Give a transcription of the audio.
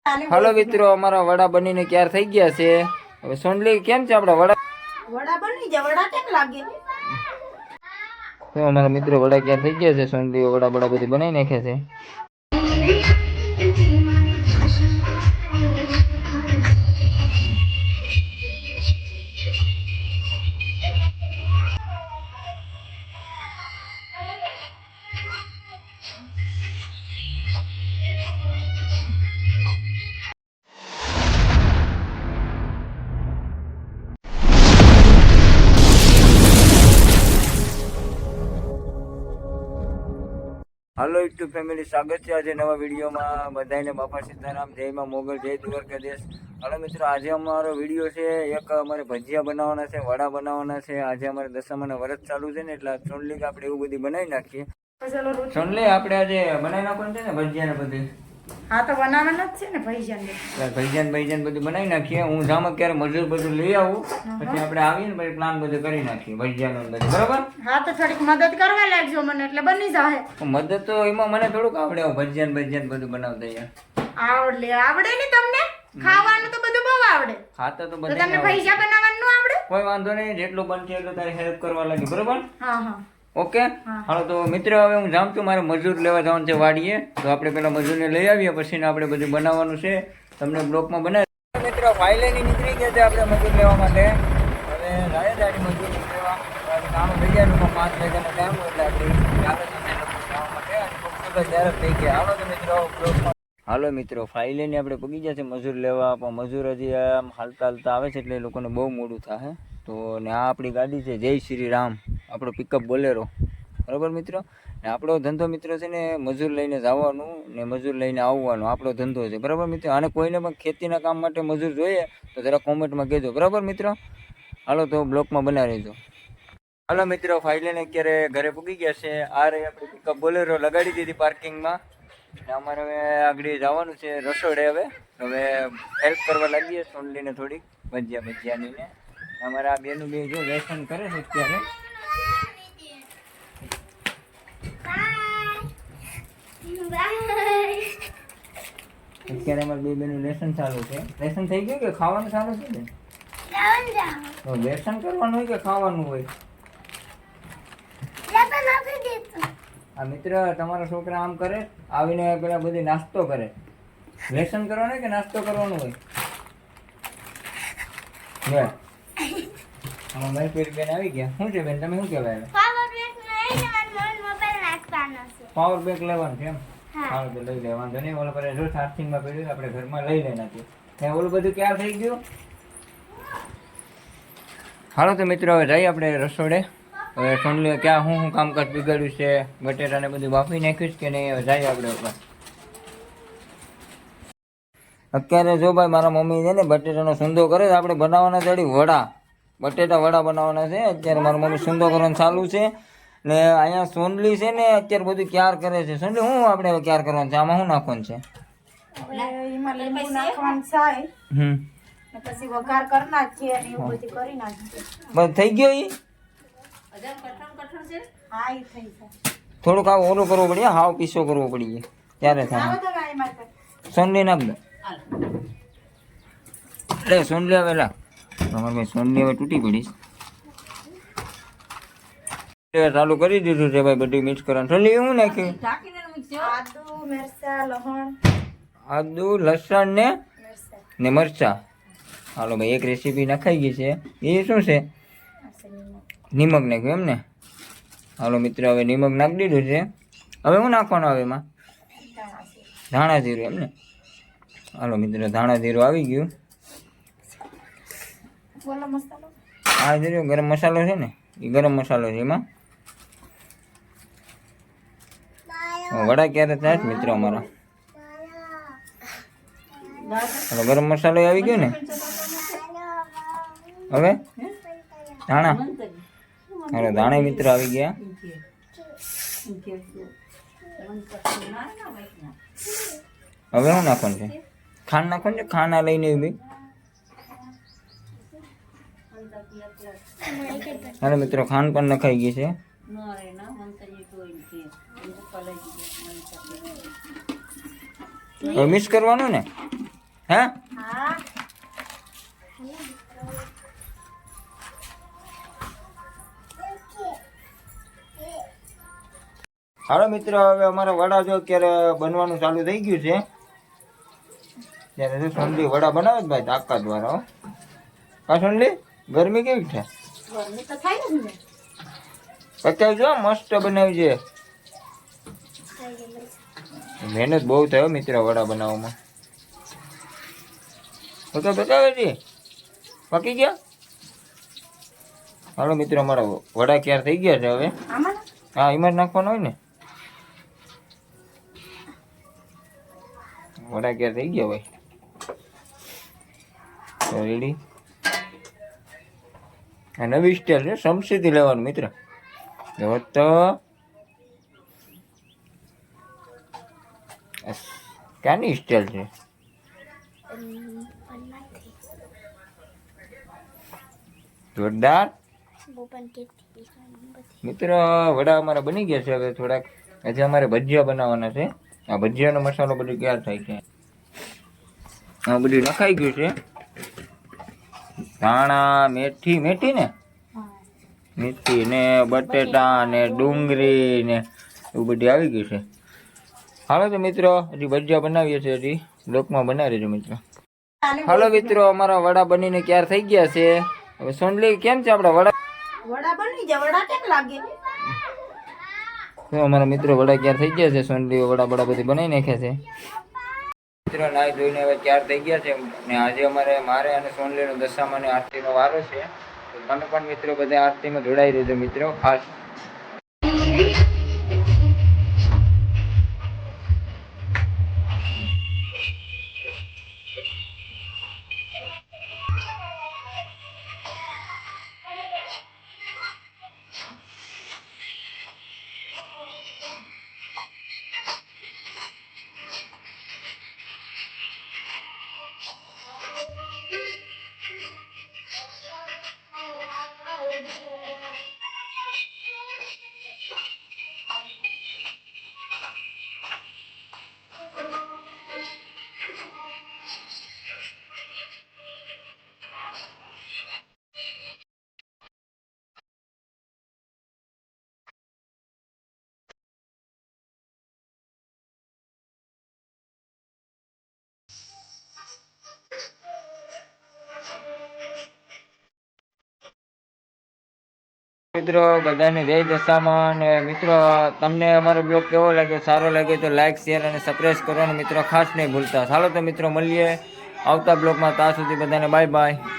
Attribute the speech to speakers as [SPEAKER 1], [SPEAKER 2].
[SPEAKER 1] હાલો મિત્રો, અમારા વડા બનીને તૈયાર થઈ ગયા છે. હવે સોનલી કેમ છે આપડા વડા?
[SPEAKER 2] વડા બની જાય. વડા કેમ લાગે?
[SPEAKER 1] તો અમારા મિત્રો વડા તૈયાર થઈ ગયા છે. સોનલી વડા બધી બનાવી નાખે છે. હાલો યુટ્યુબ ફેમિલી, સ્વાગત છે આજે નવા વિડીયોમાં. બધાને બાપા સીતારામ, જય માં મોગલ, જય દ્વારકાધીશ. હાલો મિત્રો, આજે અમારો વિડીયો છે એક અમારે ભજીયા બનાવવાના છે, વડા બનાવવાના છે. આજે અમારે દશામાના વ્રત ચાલુ છે ને, એટલે સોનલી આપણે એવું બધું બનાવી નાખીએ. સોનલી આપણે આજે બનાવી નાખવાનું છે ને ભજીયા ને બધું.
[SPEAKER 2] હા તો બનાવવાના જ છે ને ભજીયા
[SPEAKER 1] બધું બનાવી નાખીએ. હું જામ ક્યારે મજૂર બધું લઈ આવું, પછી આપણે આવીને પછી પ્લાન બધું કરી નાખીએ ભજીયાનો બધું. બરાબર?
[SPEAKER 2] હા તો થોડીક મદદ કરવા લાગજો મને, એટલે બની જાય.
[SPEAKER 1] મદદ તો એમાં મને થોડુંક આવડે, ભજીયા બધું બનાવતા યાર.
[SPEAKER 2] આવડે ને તમને? ખાવાનું તો બધું બહુ આવડે.
[SPEAKER 1] ખાતા તો
[SPEAKER 2] તમને ભજીયા બનાવવાનું ન આવડે?
[SPEAKER 1] કોઈ વાંધો નહીં, જેટલું બનશે એટલું તારી હેલ્પ કરવા લાગી. બરોબર?
[SPEAKER 2] હા હા
[SPEAKER 1] ઓકે. હાલો તો મિત્રો, હવે હું જાઉં છું, મારે મજૂર લેવા જવાનું છે વાડીએ. તો આપણે પેલા મજૂરને લઈ આવીએ, પછી આપણે બધું બનાવવાનું છે. તમને બ્લોકમાં બનાવી. મિત્રો ફાઇલેની નીકળી ગયા છે આપણે મજૂર લેવા માટે. હવે જાય દાડી મજૂર લેવા કામ થઈ ગયા. 5 વાગ્યાનો ટાઈમ એટલે આપણે જવા માટે ત્યારે થઈ ગયા. હાલો તો મિત્રો બ્લોકમાં. હાલો મિત્રો, ફાઇલેની આપણે પગી ગયા છે મજૂર લેવા, પણ મજૂર હજી આમ હાલતા આવે છે એટલે એ લોકોને બહુ મોડું થાય. તો ને આ આપણી ગાડી છે જય શ્રી રામ, આપણો પિકઅપ બોલેરો. બરાબર મિત્રો? ને આપણો ધંધો મિત્રો છે ને મજૂર લઈને જવાનું ને મજૂર લઈને આવવાનું, આપણો ધંધો છે. બરાબર મિત્રો? અને કોઈને પણ ખેતીના કામ માટે મજૂર જોઈએ તો જરા કોમેન્ટમાં કહેજો. બરાબર મિત્રો? હાલો તો બ્લોકમાં બનાવી રહેજો. હાલો મિત્રો, ફાઇલેને અત્યારે ઘરે પૂગી ગયા છે. આ રહી આપણી પિકઅપ બોલેરો, લગાડી દીધી પાર્કિંગમાં. ને અમારે હવે આગળ જવાનું છે રસોડે. હવે હેલ્પ કરવા લાગીએ સોનલીને થોડીક ભજીયાની ને. અમારા આ બેનું બે જો લેસન કરે છે અત્યારે. અત્યારે અમારે બે બેનું લેસન ચાલુ છે. લેસન થઈ ગયું કે ખાવાનું ચાલુ છે ને? લેસન કરવાનું હોય કે ખાવાનું હોય? આ મિત્ર, તમારા છોકરા આમ કરે, આવીને પેલા બધી નાસ્તો કરે. લેસન કરવાનું હોય કે નાસ્તો કરવાનું હોય? આમાં મહેશભાઈ બેન આવી ગયા. શું છે બેન, તમે શું કહેવાય? પાવર બેંક લેવાનું છે એમ? હાલ તો લઈ લેવાનું તો નહીં. ઓલો પર જો ચાર્જિંગમાં પડ્યું, આપણે ઘરમાં લઈ લેના છે. ઓલું બધું ક્યાં થઈ ગયું? હાલો તો મિત્રો, હવે જઈએ આપણે રસોડે. હવે સોનલી ક્યાં શું કામકાજ બિગાડ્યું છે, બટેટાને બધું બાફી નાખ્યું છે કે નહીં, હવે જઈએ આપણે ઉપર. અત્યારે જો ભાઈ, મારા મમ્મી છે ને બટેટાનો સૂંદો કરે છે. આપણે બનાવવાના છે વડા, બટેટા વડા બનાવવાના છે. અત્યારે મારી મમ્મી સૂંદો કરવાનું ચાલુ છે. ને અહીંયા સોનલી છે ને અત્યારે બધું ક્યાર કરે છે. સોનલી શું આપણે ક્યાર કરવાનું છે? આમાં શું નાખવાનું છે?
[SPEAKER 2] પછી વઘાર કરી નાખીએ અને એવું બધું કરી નાખીએ.
[SPEAKER 1] બસ થઈ ગયો ઈ?
[SPEAKER 2] હા, ઈ થઈ જાય.
[SPEAKER 1] થોડુંક આવું ઓલું કરવું પડે, હાવ પીસો કરવો પડીએ ત્યારે થાય. સોનલી નાખ દે. અરે સોનલી હવે લા, તમારે ભાઈ સોનલી હવે તૂટી પડીશ. ચાલુ કરી દીધું છે ભાઈ બધું મિક્સ કરવાનું. સોનલી એવું નાખ્યું? આદુ લસણ ને મરચા. હાલો ભાઈ, એક રેસીપી નખાઈ ગઈ છે. એ શું છે? નિમક નાખ્યું એમ ને? હાલો મિત્ર, હવે નિમક નાખી દીધું છે. હવે શું નાખવાનું આવે એમાં? ધાણા જીરું એમ ને? હાલો મિત્ર, ધાણા જીરું આવી ગયું. આ જીરું ગરમ મસાલો છે ને, એ ગરમ મસાલો છે. એમાં વડા ક્યારે થાય મિત્રો અમારા? હાલો, ગરમ મસાલો આવી ગયો ને? હવે ધાણા. હાલો, ધાણા મિત્ર આવી ગયા. હવે શું નાખવાનું છે? ખાંડ નાખવાનું છે. ખાંડ લઈને ભાઈ. હાલો મિત્રો, ખાંડ પણ નખાઈ ગઈ છે. મિક્સ કરવાનું ને? હે
[SPEAKER 2] હા
[SPEAKER 1] હાલો મિત્રો, હવે અમારા વડા જો અત્યારે બનવાનું ચાલુ થઈ ગયું છે. ત્યારે જો સોનલી વડા બનાવે છે ભાઈ તાકાત વાળા હો. કા સોનલી ગરમી કેવી છે?
[SPEAKER 2] ગરમી તો થાય જ ને.
[SPEAKER 1] અત્યારે જો મસ્ત બનાવી છે. મહેનત બહુ થાય હો મિત્રો વડા બનાવવામાં. તો બતાવે છે પકી ગયા. હાલો મિત્રો, અમારા વડા ક્યાર થઈ ગયા છે હવે.
[SPEAKER 2] આમાં
[SPEAKER 1] હા, એમાં જ નાખવાનું હોય ને. વડા ક્યાર થઈ ગયા ભાઈ. તો રેડી. આ નવી સ્ટાઈલ છે, સમસીથી લેવાનું મિત્ર. જો તો ક્યાંની સ્ટાઈલ છે? જોરદાર મિત્ર. વડા અમારા બની ગયા છે. હવે થોડાક આજે અમારે ભજીયા બનાવવાના છે. આ ભજીયાનો મસાલો બધું તૈયાર થાય છે. આ બધું નખાઈ ગયું છે. ધાણા, મેથી ને મેથી ને બટેટા ને ડુંગળી ને એવું બધું આવી ગયું છે. હાલો તો મિત્રો, હજી ભજીયા બનાવીએ છીએ. હજી લોકમાં બનાવી રહેજો મિત્રો. હાલો મિત્રો, અમારા વડા બનીને ક્યાર થઈ ગયા છે. હવે સોનલી કેમ છે આપડા વડા?
[SPEAKER 2] વડા બની જાય. વડા કેમ લાગે?
[SPEAKER 1] તો અમારા મિત્રો વડા ક્યાર થઈ ગયા છે. સોનલી વડા બધી બનાવી નાખ્યા છે. મિત્રો નાઈ ધોઈને હવે ક્યાર થઈ ગયા છે. ને આજે મારે અને સોનલીનો દશામાં ને આરતીનો વારો છે. તો તમે પણ મિત્રો બધા આરતીમાં જોડાઈ રહેજો મિત્રો ખાસ. મિત્રો બધાને જય દશામાં. અને મિત્રો તમને અમારો બ્લોગ કેવો લાગ્યો? સારો લાગે તો લાઈક, શેર અને સબસ્ક્રાઇબ કરવાનું મિત્રો ખાસ નહીં ભૂલતા. ચાલો તો મિત્રો મળીએ આવતા બ્લોગમાં. ત્યાં સુધી બધાને બાય બાય.